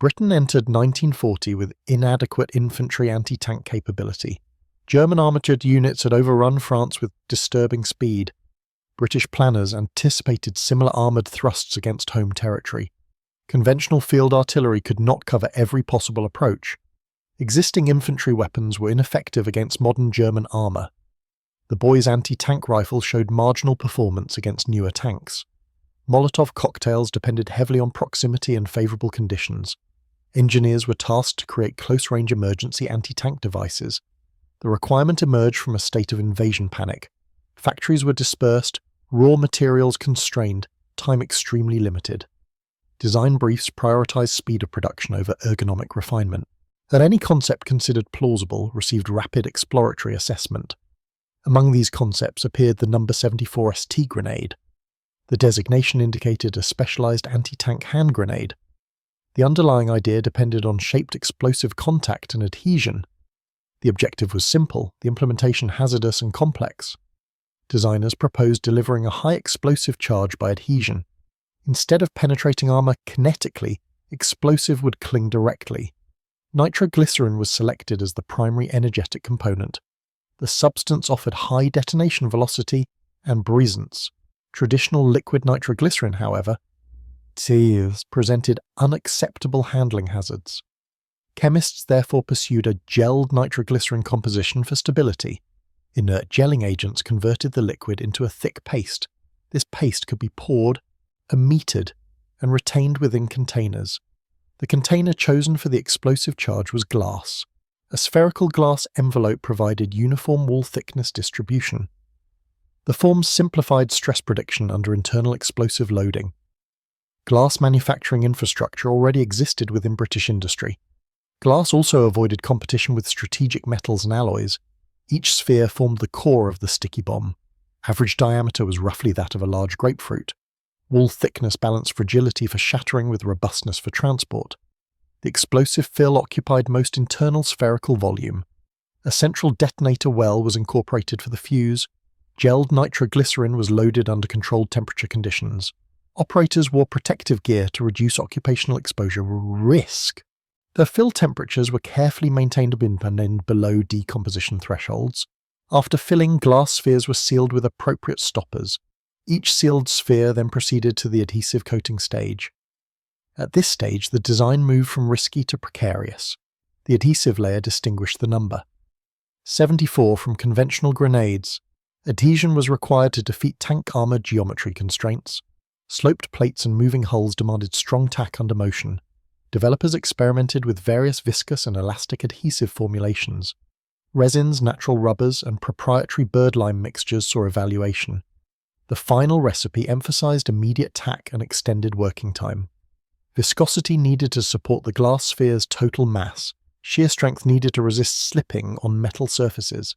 Britain entered 1940 with inadequate infantry anti-tank capability. German armoured units had overrun France with disturbing speed. British planners anticipated similar armoured thrusts against home territory. Conventional field artillery could not cover every possible approach. Existing infantry weapons were ineffective against modern German armour. The boys' anti-tank rifles showed marginal performance against newer tanks. Molotov cocktails depended heavily on proximity and favourable conditions. Engineers were tasked to create close-range emergency anti-tank devices. The requirement emerged from a state of invasion panic. Factories were dispersed, raw materials constrained, time extremely limited. Design briefs prioritised speed of production over ergonomic refinement. That any concept considered plausible received rapid exploratory assessment. Among these concepts appeared the No. 74 ST grenade. The designation indicated a specialised anti-tank hand grenade. The underlying idea depended on shaped explosive contact and adhesion. The objective was simple, the implementation hazardous and complex. Designers proposed delivering a high explosive charge by adhesion. Instead of penetrating armour kinetically, explosive would cling directly. Nitroglycerin was selected as the primary energetic component. The substance offered high detonation velocity and brisance. Traditional liquid nitroglycerin, however, presented unacceptable handling hazards. Chemists therefore pursued a gelled nitroglycerin composition for stability. Inert gelling agents converted the liquid into a thick paste. This paste could be poured, emitted, and retained within containers. The container chosen for the explosive charge was glass. A spherical glass envelope provided uniform wall thickness distribution. The forms simplified stress prediction under internal explosive loading. Glass manufacturing infrastructure already existed within British industry. Glass also avoided competition with strategic metals and alloys. Each sphere formed the core of the sticky bomb. Average diameter was roughly that of a large grapefruit. Wall thickness balanced fragility for shattering with robustness for transport. The explosive fill occupied most internal spherical volume. A central detonator well was incorporated for the fuse. Gelled nitroglycerin was loaded under controlled temperature conditions. Operators wore protective gear to reduce occupational exposure risk. The fill temperatures were carefully maintained and below decomposition thresholds. After filling, glass spheres were sealed with appropriate stoppers. Each sealed sphere then proceeded to the adhesive coating stage. At this stage, the design moved from risky to precarious. The adhesive layer distinguished the number. 74 from conventional grenades. Adhesion was required to defeat tank armour geometry constraints. Sloped plates and moving hulls demanded strong tack under motion. Developers experimented with various viscous and elastic adhesive formulations. Resins, natural rubbers, and proprietary birdlime mixtures saw evaluation. The final recipe emphasized immediate tack and extended working time. Viscosity needed to support the glass sphere's total mass. Shear strength needed to resist slipping on metal surfaces.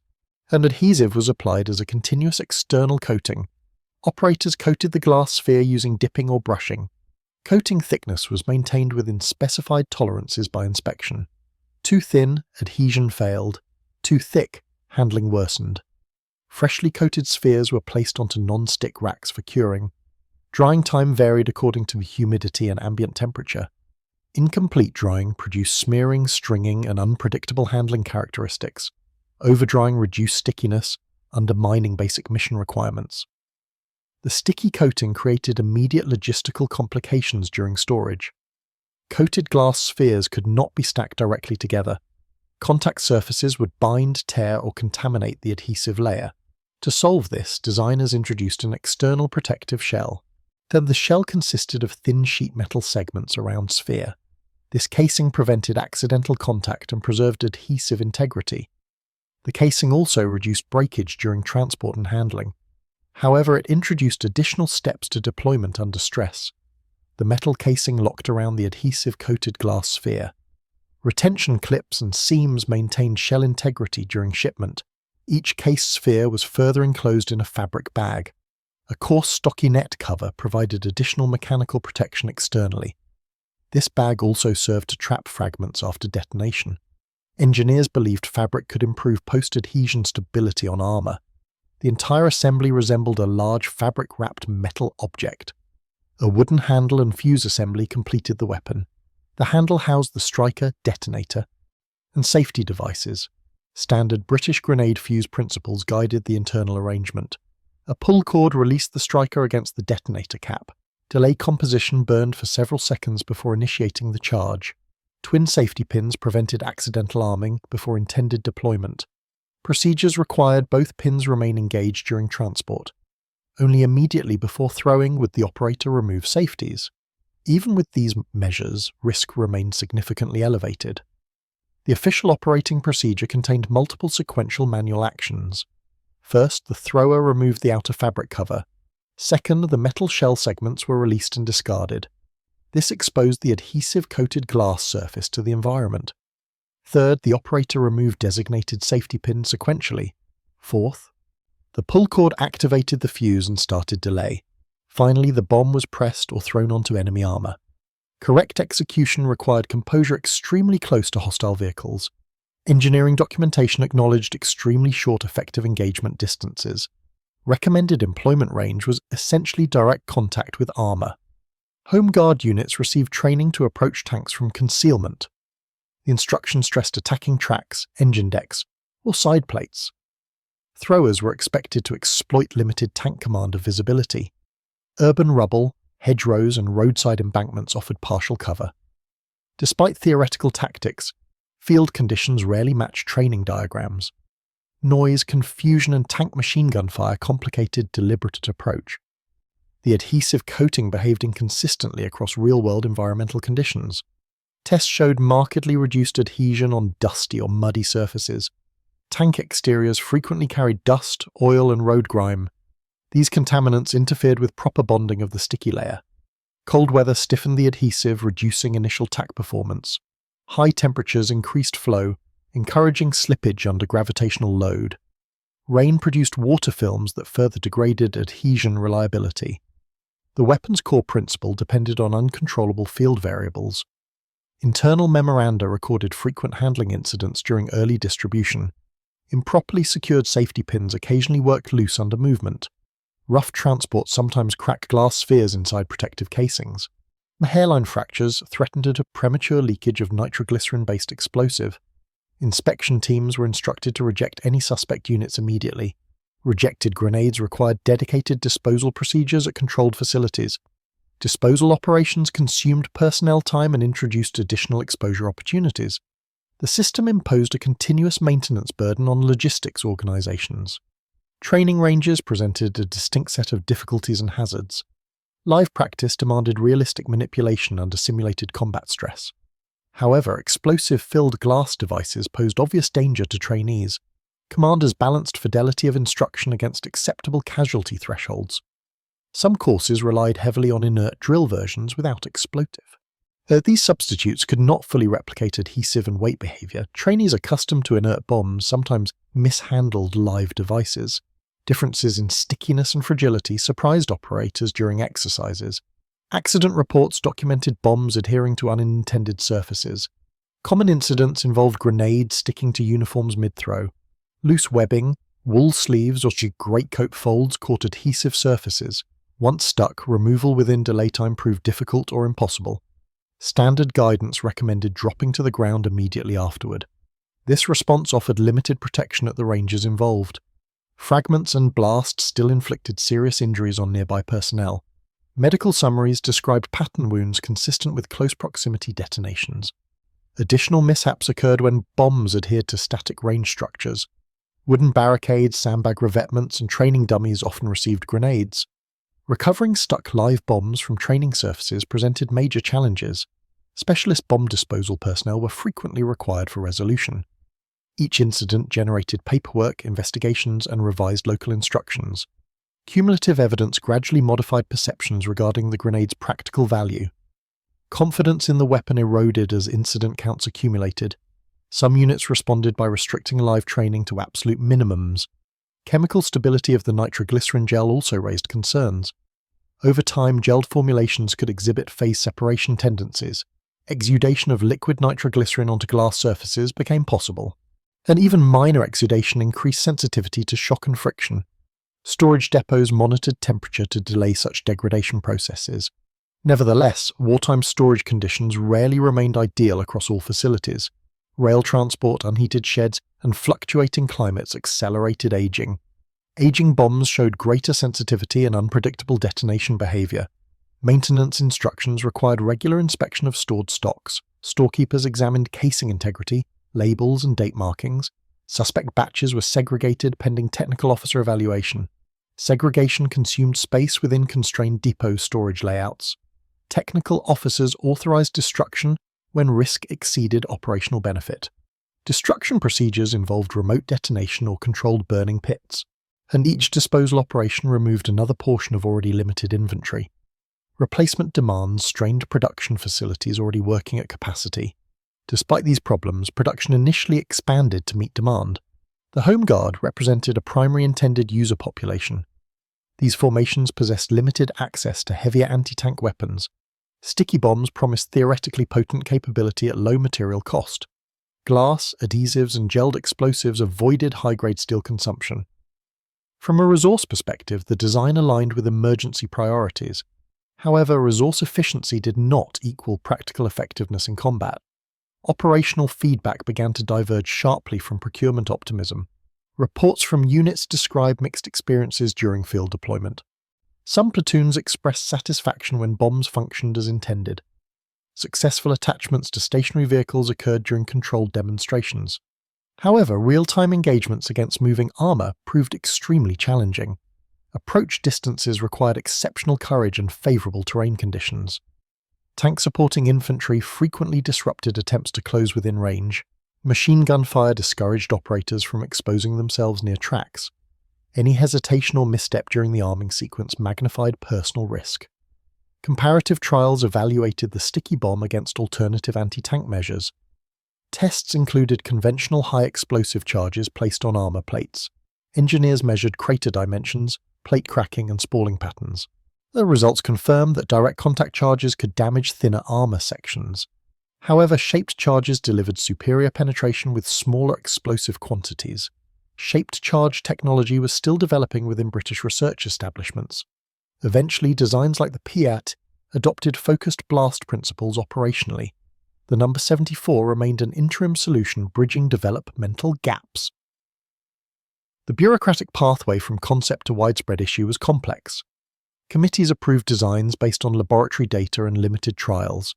And adhesive was applied as a continuous external coating. Operators coated the glass sphere using dipping or brushing. Coating thickness was maintained within specified tolerances by inspection. Too thin, adhesion failed. Too thick, handling worsened. Freshly coated spheres were placed onto non-stick racks for curing. Drying time varied according to the humidity and ambient temperature. Incomplete drying produced smearing, stringing, and unpredictable handling characteristics. Overdrying reduced stickiness, undermining basic mission requirements. The sticky coating created immediate logistical complications during storage. Coated glass spheres could not be stacked directly together. Contact surfaces would bind, tear, or contaminate the adhesive layer. To solve this, designers introduced an external protective shell. Then the shell consisted of thin sheet metal segments around sphere. This casing prevented accidental contact and preserved adhesive integrity. The casing also reduced breakage during transport and handling. However, it introduced additional steps to deployment under stress. The metal casing locked around the adhesive-coated glass sphere. Retention clips and seams maintained shell integrity during shipment. Each case sphere was further enclosed in a fabric bag. A coarse stockinette cover provided additional mechanical protection externally. This bag also served to trap fragments after detonation. Engineers believed fabric could improve post-adhesion stability on armour. The entire assembly resembled a large fabric-wrapped metal object. A wooden handle and fuse assembly completed the weapon. The handle housed the striker, detonator, and safety devices. Standard British grenade fuse principles guided the internal arrangement. A pull cord released the striker against the detonator cap. Delay composition burned for several seconds before initiating the charge. Twin safety pins prevented accidental arming before intended deployment. Procedures required both pins remain engaged during transport. Only immediately before throwing would the operator remove safeties. Even with these measures, risk remained significantly elevated. The official operating procedure contained multiple sequential manual actions. First, the thrower removed the outer fabric cover. Second, the metal shell segments were released and discarded. This exposed the adhesive-coated glass surface to the environment. Third, the operator removed designated safety pins sequentially. Fourth, the pull cord activated the fuse and started delay. Finally, the bomb was pressed or thrown onto enemy armor. Correct execution required composure extremely close to hostile vehicles. Engineering documentation acknowledged extremely short effective engagement distances. Recommended employment range was essentially direct contact with armor. Home Guard units received training to approach tanks from concealment. The instruction stressed attacking tracks, engine decks, or side plates. Throwers were expected to exploit limited tank commander visibility. Urban rubble, hedgerows, and roadside embankments offered partial cover. Despite theoretical tactics, field conditions rarely matched training diagrams. Noise, confusion, and tank machine gun fire complicated deliberate approach. The adhesive coating behaved inconsistently across real-world environmental conditions. Tests showed markedly reduced adhesion on dusty or muddy surfaces. Tank exteriors frequently carried dust, oil, and road grime. These contaminants interfered with proper bonding of the sticky layer. Cold weather stiffened the adhesive, reducing initial tack performance. High temperatures increased flow, encouraging slippage under gravitational load. Rain produced water films that further degraded adhesion reliability. The weapon's core principle depended on uncontrollable field variables. Internal memoranda recorded frequent handling incidents during early distribution. Improperly secured safety pins occasionally worked loose under movement. Rough transport sometimes cracked glass spheres inside protective casings. Hairline fractures threatened a premature leakage of nitroglycerin-based explosive. Inspection teams were instructed to reject any suspect units immediately. Rejected grenades required dedicated disposal procedures at controlled facilities. Disposal operations consumed personnel time and introduced additional exposure opportunities. The system imposed a continuous maintenance burden on logistics organizations. Training ranges presented a distinct set of difficulties and hazards. Live practice demanded realistic manipulation under simulated combat stress. However, explosive-filled glass devices posed obvious danger to trainees. Commanders balanced fidelity of instruction against acceptable casualty thresholds. Some courses relied heavily on inert drill versions without explotive. These substitutes could not fully replicate adhesive and weight behavior. Trainees accustomed to inert bombs sometimes mishandled live devices. Differences in stickiness and fragility surprised operators during exercises. Accident reports documented bombs adhering to unintended surfaces. Common incidents involved grenades sticking to uniforms mid-throw. Loose webbing, wool sleeves, or greatcoat folds caught adhesive surfaces. Once stuck, removal within delay time proved difficult or impossible. Standard guidance recommended dropping to the ground immediately afterward. This response offered limited protection at the ranges involved. Fragments and blasts still inflicted serious injuries on nearby personnel. Medical summaries described pattern wounds consistent with close proximity detonations. Additional mishaps occurred when bombs adhered to static range structures. Wooden barricades, sandbag revetments, and training dummies often received grenades. Recovering stuck live bombs from training surfaces presented major challenges. Specialist bomb disposal personnel were frequently required for resolution. Each incident generated paperwork, investigations, and revised local instructions. Cumulative evidence gradually modified perceptions regarding the grenade's practical value. Confidence in the weapon eroded as incident counts accumulated. Some units responded by restricting live training to absolute minimums. Chemical stability of the nitroglycerin gel also raised concerns. Over time, gelled formulations could exhibit phase separation tendencies. Exudation of liquid nitroglycerin onto glass surfaces became possible. And even minor exudation increased sensitivity to shock and friction. Storage depots monitored temperature to delay such degradation processes. Nevertheless, wartime storage conditions rarely remained ideal across all facilities. Rail transport, unheated sheds, and fluctuating climates accelerated aging. Aging bombs showed greater sensitivity and unpredictable detonation behavior. Maintenance instructions required regular inspection of stored stocks. Storekeepers examined casing integrity, labels, and date markings. Suspect batches were segregated pending technical officer evaluation. Segregation consumed space within constrained depot storage layouts. Technical officers authorized destruction when risk exceeded operational benefit. Destruction procedures involved remote detonation or controlled burning pits, and each disposal operation removed another portion of already limited inventory. Replacement demands strained production facilities already working at capacity. Despite these problems, production initially expanded to meet demand. The Home Guard represented a primary intended user population. These formations possessed limited access to heavier anti-tank weapons. Sticky bombs promised theoretically potent capability at low material cost. Glass, adhesives, and gelled explosives avoided high-grade steel consumption. From a resource perspective, the design aligned with emergency priorities. However, resource efficiency did not equal practical effectiveness in combat. Operational feedback began to diverge sharply from procurement optimism. Reports from units describe mixed experiences during field deployment. Some platoons expressed satisfaction when bombs functioned as intended. Successful attachments to stationary vehicles occurred during controlled demonstrations. However, real-time engagements against moving armour proved extremely challenging. Approach distances required exceptional courage and favourable terrain conditions. Tank-supporting infantry frequently disrupted attempts to close within range. Machine gun fire discouraged operators from exposing themselves near tracks. Any hesitation or misstep during the arming sequence magnified personal risk. Comparative trials evaluated the sticky bomb against alternative anti-tank measures. Tests included conventional high-explosive charges placed on armour plates. Engineers measured crater dimensions, plate cracking, and spalling patterns. The results confirmed that direct contact charges could damage thinner armour sections. However, shaped charges delivered superior penetration with smaller explosive quantities. Shaped charge technology was still developing within British research establishments. Eventually, designs like the Piat adopted focused blast principles operationally. The number 74 remained an interim solution bridging developmental gaps. The bureaucratic pathway from concept to widespread issue was complex. Committees approved designs based on laboratory data and limited trials.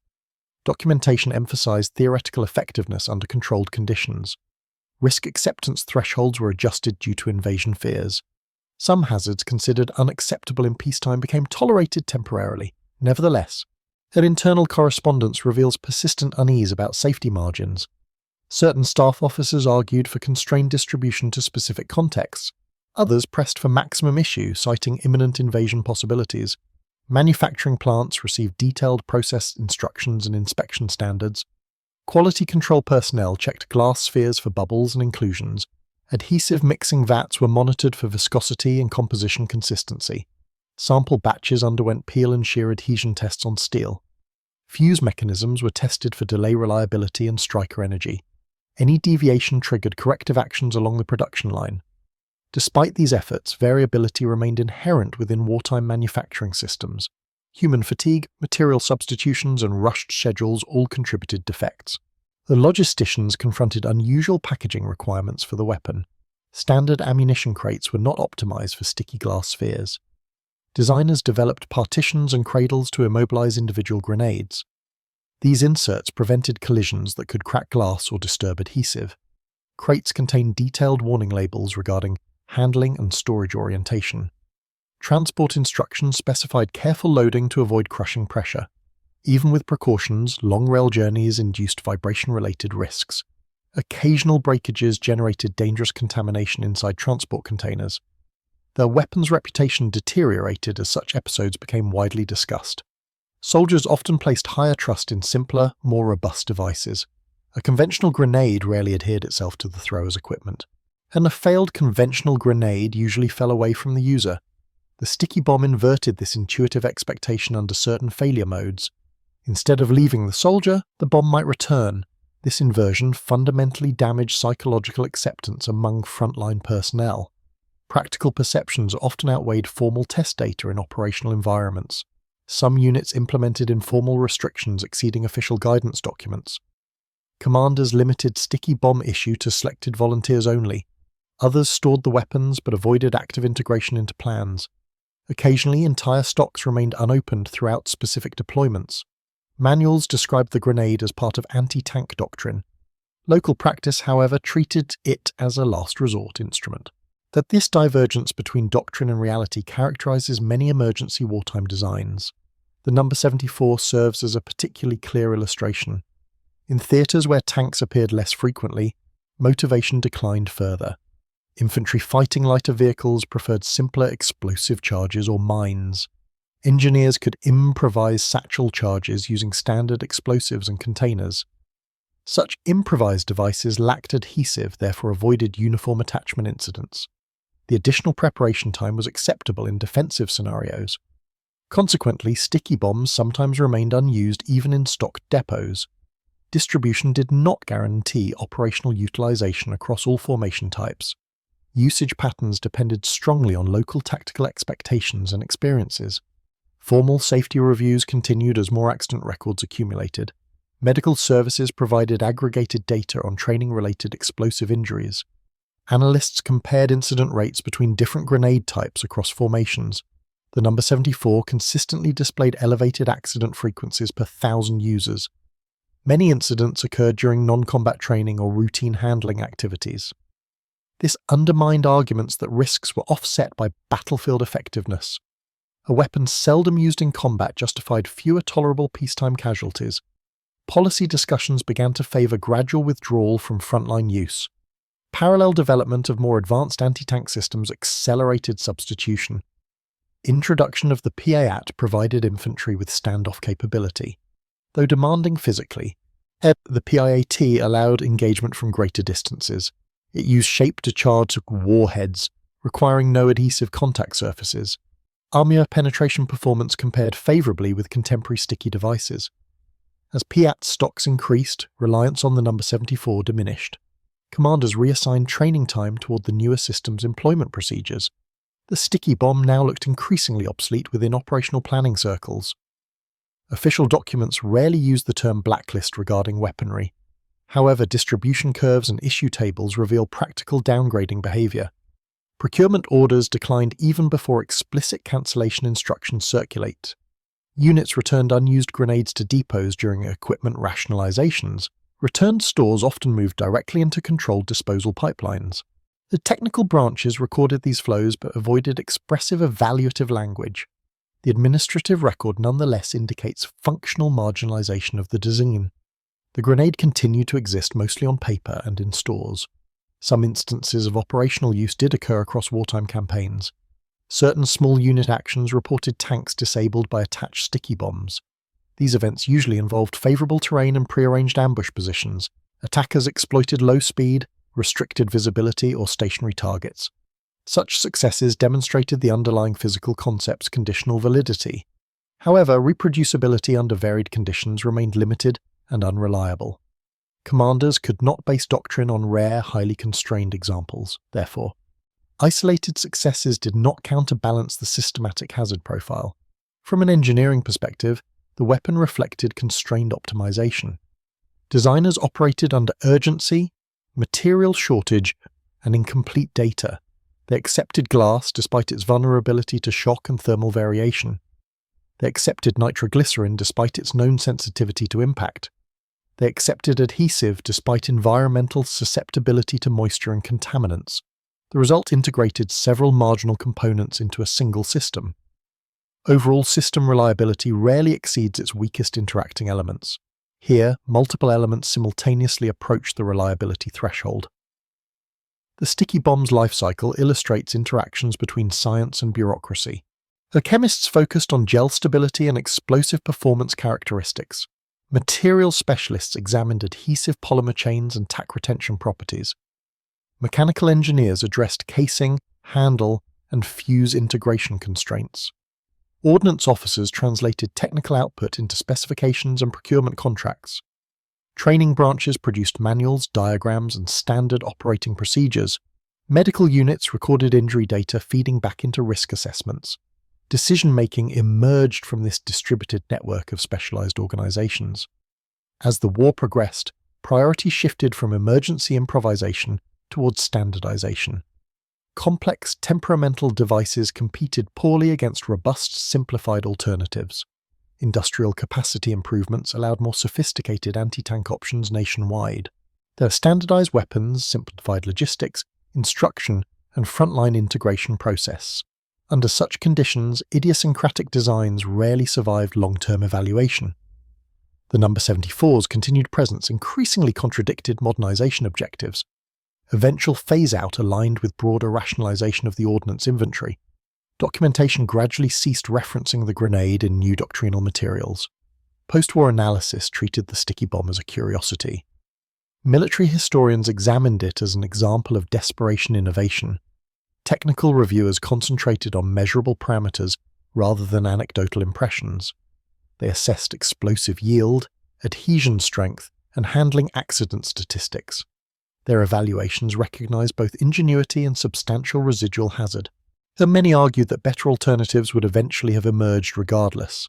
Documentation emphasized theoretical effectiveness under controlled conditions. Risk acceptance thresholds were adjusted due to invasion fears. Some hazards considered unacceptable in peacetime became tolerated temporarily. Nevertheless, an internal correspondence reveals persistent unease about safety margins. Certain staff officers argued for constrained distribution to specific contexts. Others pressed for maximum issue, citing imminent invasion possibilities. Manufacturing plants received detailed process instructions and inspection standards. Quality control personnel checked glass spheres for bubbles and inclusions. Adhesive mixing vats were monitored for viscosity and composition consistency. Sample batches underwent peel and shear adhesion tests on steel. Fuse mechanisms were tested for delay reliability and striker energy. Any deviation triggered corrective actions along the production line. Despite these efforts, variability remained inherent within wartime manufacturing systems. Human fatigue, material substitutions, and rushed schedules all contributed defects. The logisticians confronted unusual packaging requirements for the weapon. Standard ammunition crates were not optimized for sticky glass spheres. Designers developed partitions and cradles to immobilize individual grenades. These inserts prevented collisions that could crack glass or disturb adhesive. Crates contained detailed warning labels regarding handling and storage orientation. Transport instructions specified careful loading to avoid crushing pressure. Even with precautions, long rail journeys induced vibration-related risks. Occasional breakages generated dangerous contamination inside transport containers. Their weapons' reputation deteriorated as such episodes became widely discussed. Soldiers often placed higher trust in simpler, more robust devices. A conventional grenade rarely adhered itself to the thrower's equipment, and a failed conventional grenade usually fell away from the user. The sticky bomb inverted this intuitive expectation under certain failure modes. Instead of leaving the soldier, the bomb might return. This inversion fundamentally damaged psychological acceptance among frontline personnel. Practical perceptions often outweighed formal test data in operational environments. Some units implemented informal restrictions exceeding official guidance documents. Commanders limited sticky bomb issue to selected volunteers only. Others stored the weapons but avoided active integration into plans. Occasionally, entire stocks remained unopened throughout specific deployments. Manuals described the grenade as part of anti-tank doctrine. Local practice, however, treated it as a last resort instrument. That this divergence between doctrine and reality characterizes many emergency wartime designs. The number 74 serves as a particularly clear illustration. In theatres where tanks appeared less frequently, motivation declined further. Infantry fighting lighter vehicles preferred simpler explosive charges or mines. Engineers could improvise satchel charges using standard explosives and containers. Such improvised devices lacked adhesive, therefore avoided uniform attachment incidents. The additional preparation time was acceptable in defensive scenarios. Consequently, sticky bombs sometimes remained unused even in stock depots. Distribution did not guarantee operational utilization across all formation types. Usage patterns depended strongly on local tactical expectations and experiences. Formal safety reviews continued as more accident records accumulated. Medical services provided aggregated data on training-related explosive injuries. Analysts compared incident rates between different grenade types across formations. The number 74 consistently displayed elevated accident frequencies per 1,000 users. Many incidents occurred during non-combat training or routine handling activities. This undermined arguments that risks were offset by battlefield effectiveness. A weapon seldom used in combat justified fewer tolerable peacetime casualties. Policy discussions began to favor gradual withdrawal from frontline use. Parallel development of more advanced anti-tank systems accelerated substitution. Introduction of the PAAT provided infantry with standoff capability. Though demanding physically, the PIAT allowed engagement from greater distances. It used shape-to-charge warheads, requiring no adhesive contact surfaces. Armour penetration performance compared favourably with contemporary sticky devices. As PAAT stocks increased, reliance on the number 74 diminished. Commanders reassigned training time toward the newer system's employment procedures. The sticky bomb now looked increasingly obsolete within operational planning circles. Official documents rarely used the term blacklist regarding weaponry. However, distribution curves and issue tables reveal practical downgrading behavior. Procurement orders declined even before explicit cancellation instructions circulate. Units returned unused grenades to depots during equipment rationalizations. Returned stores often moved directly into controlled disposal pipelines. The technical branches recorded these flows but avoided expressive evaluative language. The administrative record nonetheless indicates functional marginalization of the design. The grenade continued to exist mostly on paper and in stores. Some instances of operational use did occur across wartime campaigns. Certain small unit actions reported tanks disabled by attached sticky bombs. These events usually involved favourable terrain and prearranged ambush positions. Attackers exploited low speed, restricted visibility, or stationary targets. Such successes demonstrated the underlying physical concept's conditional validity. However, reproducibility under varied conditions remained limited and unreliable. Commanders could not base doctrine on rare, highly constrained examples, therefore. Isolated successes did not counterbalance the systematic hazard profile. From an engineering perspective, the weapon reflected constrained optimization. Designers operated under urgency, material shortage, and incomplete data. They accepted glass despite its vulnerability to shock and thermal variation. They accepted nitroglycerin despite its known sensitivity to impact. They accepted adhesive despite environmental susceptibility to moisture and contaminants. The result integrated several marginal components into a single system. Overall system reliability rarely exceeds its weakest interacting elements. Here, multiple elements simultaneously approach the reliability threshold. The sticky bomb's life cycle illustrates interactions between science and bureaucracy. The chemists focused on gel stability and explosive performance characteristics. Material specialists examined adhesive polymer chains and tack retention properties. Mechanical engineers addressed casing, handle, and fuse integration constraints. Ordnance officers translated technical output into specifications and procurement contracts. Training branches produced manuals, diagrams, and standard operating procedures. Medical units recorded injury data feeding back into risk assessments. Decision-making emerged from this distributed network of specialized organizations. As the war progressed, priority shifted from emergency improvisation towards standardization. Complex temperamental devices competed poorly against robust, simplified alternatives. Industrial capacity improvements allowed more sophisticated anti-tank options nationwide. There were standardized weapons, simplified logistics, instruction, and frontline integration process. Under such conditions, idiosyncratic designs rarely survived long-term evaluation. The No. 74's continued presence increasingly contradicted modernization objectives. Eventual phase-out aligned with broader rationalization of the ordnance inventory. Documentation gradually ceased referencing the grenade in new doctrinal materials. Post-war analysis treated the sticky bomb as a curiosity. Military historians examined it as an example of desperation innovation. Technical reviewers concentrated on measurable parameters rather than anecdotal impressions. They assessed explosive yield, adhesion strength, and handling accident statistics. Their evaluations recognized both ingenuity and substantial residual hazard. And many argued that better alternatives would eventually have emerged regardless.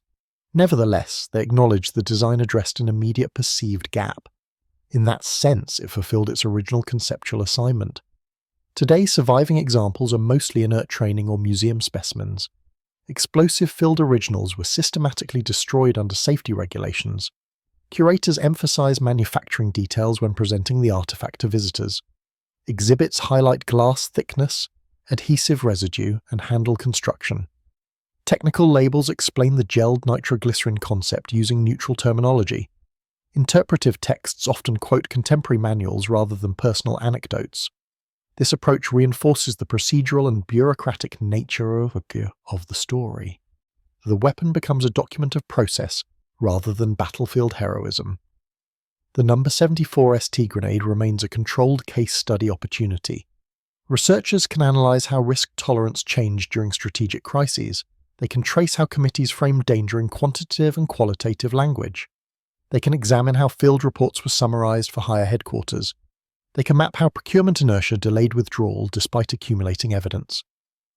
Nevertheless, they acknowledged the design addressed an immediate perceived gap. In that sense, it fulfilled its original conceptual assignment. Today, surviving examples are mostly inert training or museum specimens. Explosive-filled originals were systematically destroyed under safety regulations. Curators emphasize manufacturing details when presenting the artifact to visitors. Exhibits highlight glass thickness, adhesive residue, and handle construction. Technical labels explain the gelled nitroglycerin concept using neutral terminology. Interpretive texts often quote contemporary manuals rather than personal anecdotes. This approach reinforces the procedural and bureaucratic nature of the story. The weapon becomes a document of process rather than battlefield heroism. The No. 74 ST grenade remains a controlled case study opportunity. Researchers can analyze how risk tolerance changed during strategic crises. They can trace how committees framed danger in quantitative and qualitative language. They can examine how field reports were summarized for higher headquarters. They can map how procurement inertia delayed withdrawal despite accumulating evidence.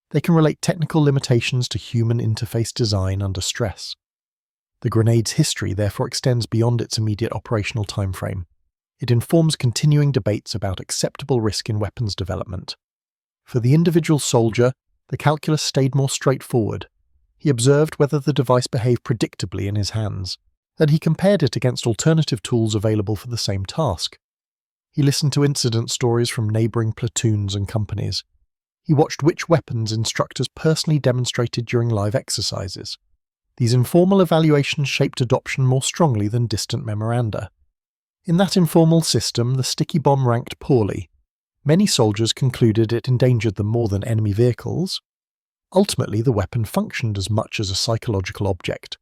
They can relate technical limitations to human interface design under stress. The grenade's history therefore extends beyond its immediate operational timeframe. It informs continuing debates about acceptable risk in weapons development. For the individual soldier, the calculus stayed more straightforward. He observed whether the device behaved predictably in his hands, and he compared it against alternative tools available for the same task. He listened to incident stories from neighboring platoons and companies. He watched which weapons instructors personally demonstrated during live exercises. These informal evaluations shaped adoption more strongly than distant memoranda. In that informal system, the sticky bomb ranked poorly. Many soldiers concluded it endangered them more than enemy vehicles. Ultimately, the weapon functioned as much as a psychological object.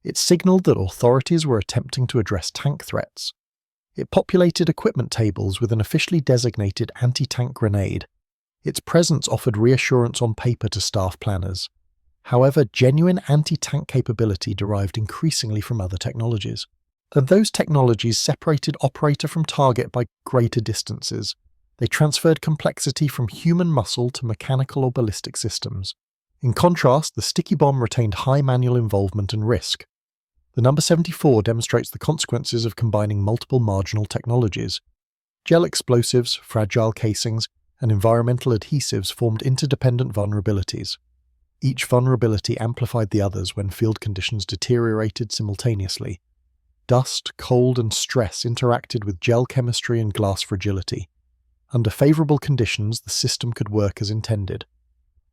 It signaled that authorities were attempting to address tank threats. It populated equipment tables with an officially designated anti-tank grenade. Its presence offered reassurance on paper to staff planners. However, genuine anti-tank capability derived increasingly from other technologies. And those technologies separated operator from target by greater distances. They transferred complexity from human muscle to mechanical or ballistic systems. In contrast, the sticky bomb retained high manual involvement and risk. The No. 74 demonstrates the consequences of combining multiple marginal technologies. Gel explosives, fragile casings, and environmental adhesives formed interdependent vulnerabilities. Each vulnerability amplified the others when field conditions deteriorated simultaneously. Dust, cold, and stress interacted with gel chemistry and glass fragility. Under favorable conditions, the system could work as intended.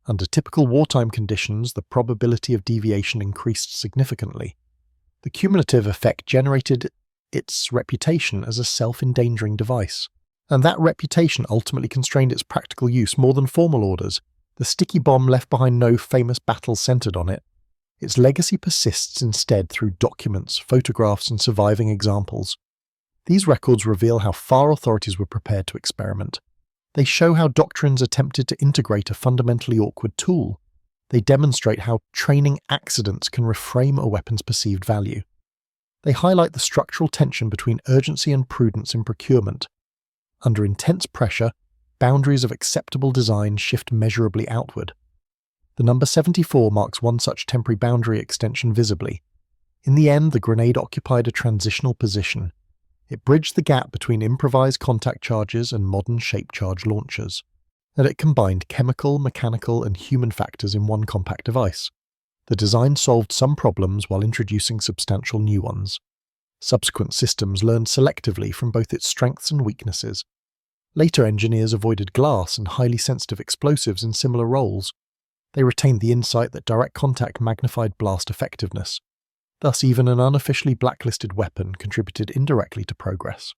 Under typical wartime conditions, the probability of deviation increased significantly. The cumulative effect generated its reputation as a self-endangering device, and that reputation ultimately constrained its practical use more than formal orders. The sticky bomb left behind no famous battles centered on it. Its legacy persists instead through documents, photographs, and surviving examples. These records reveal how far authorities were prepared to experiment. They show how doctrines attempted to integrate a fundamentally awkward tool. They demonstrate how training accidents can reframe a weapon's perceived value. They highlight the structural tension between urgency and prudence in procurement. Under intense pressure, boundaries of acceptable design shift measurably outward. The number 74 marks one such temporary boundary extension visibly. In the end, the grenade occupied a transitional position. It bridged the gap between improvised contact charges and modern shape charge launchers. And it combined chemical, mechanical, and human factors in one compact device. The design solved some problems while introducing substantial new ones. Subsequent systems learned selectively from both its strengths and weaknesses. Later engineers avoided glass and highly sensitive explosives in similar roles. They retained the insight that direct contact magnified blast effectiveness. Thus, even an unofficially blacklisted weapon contributed indirectly to progress.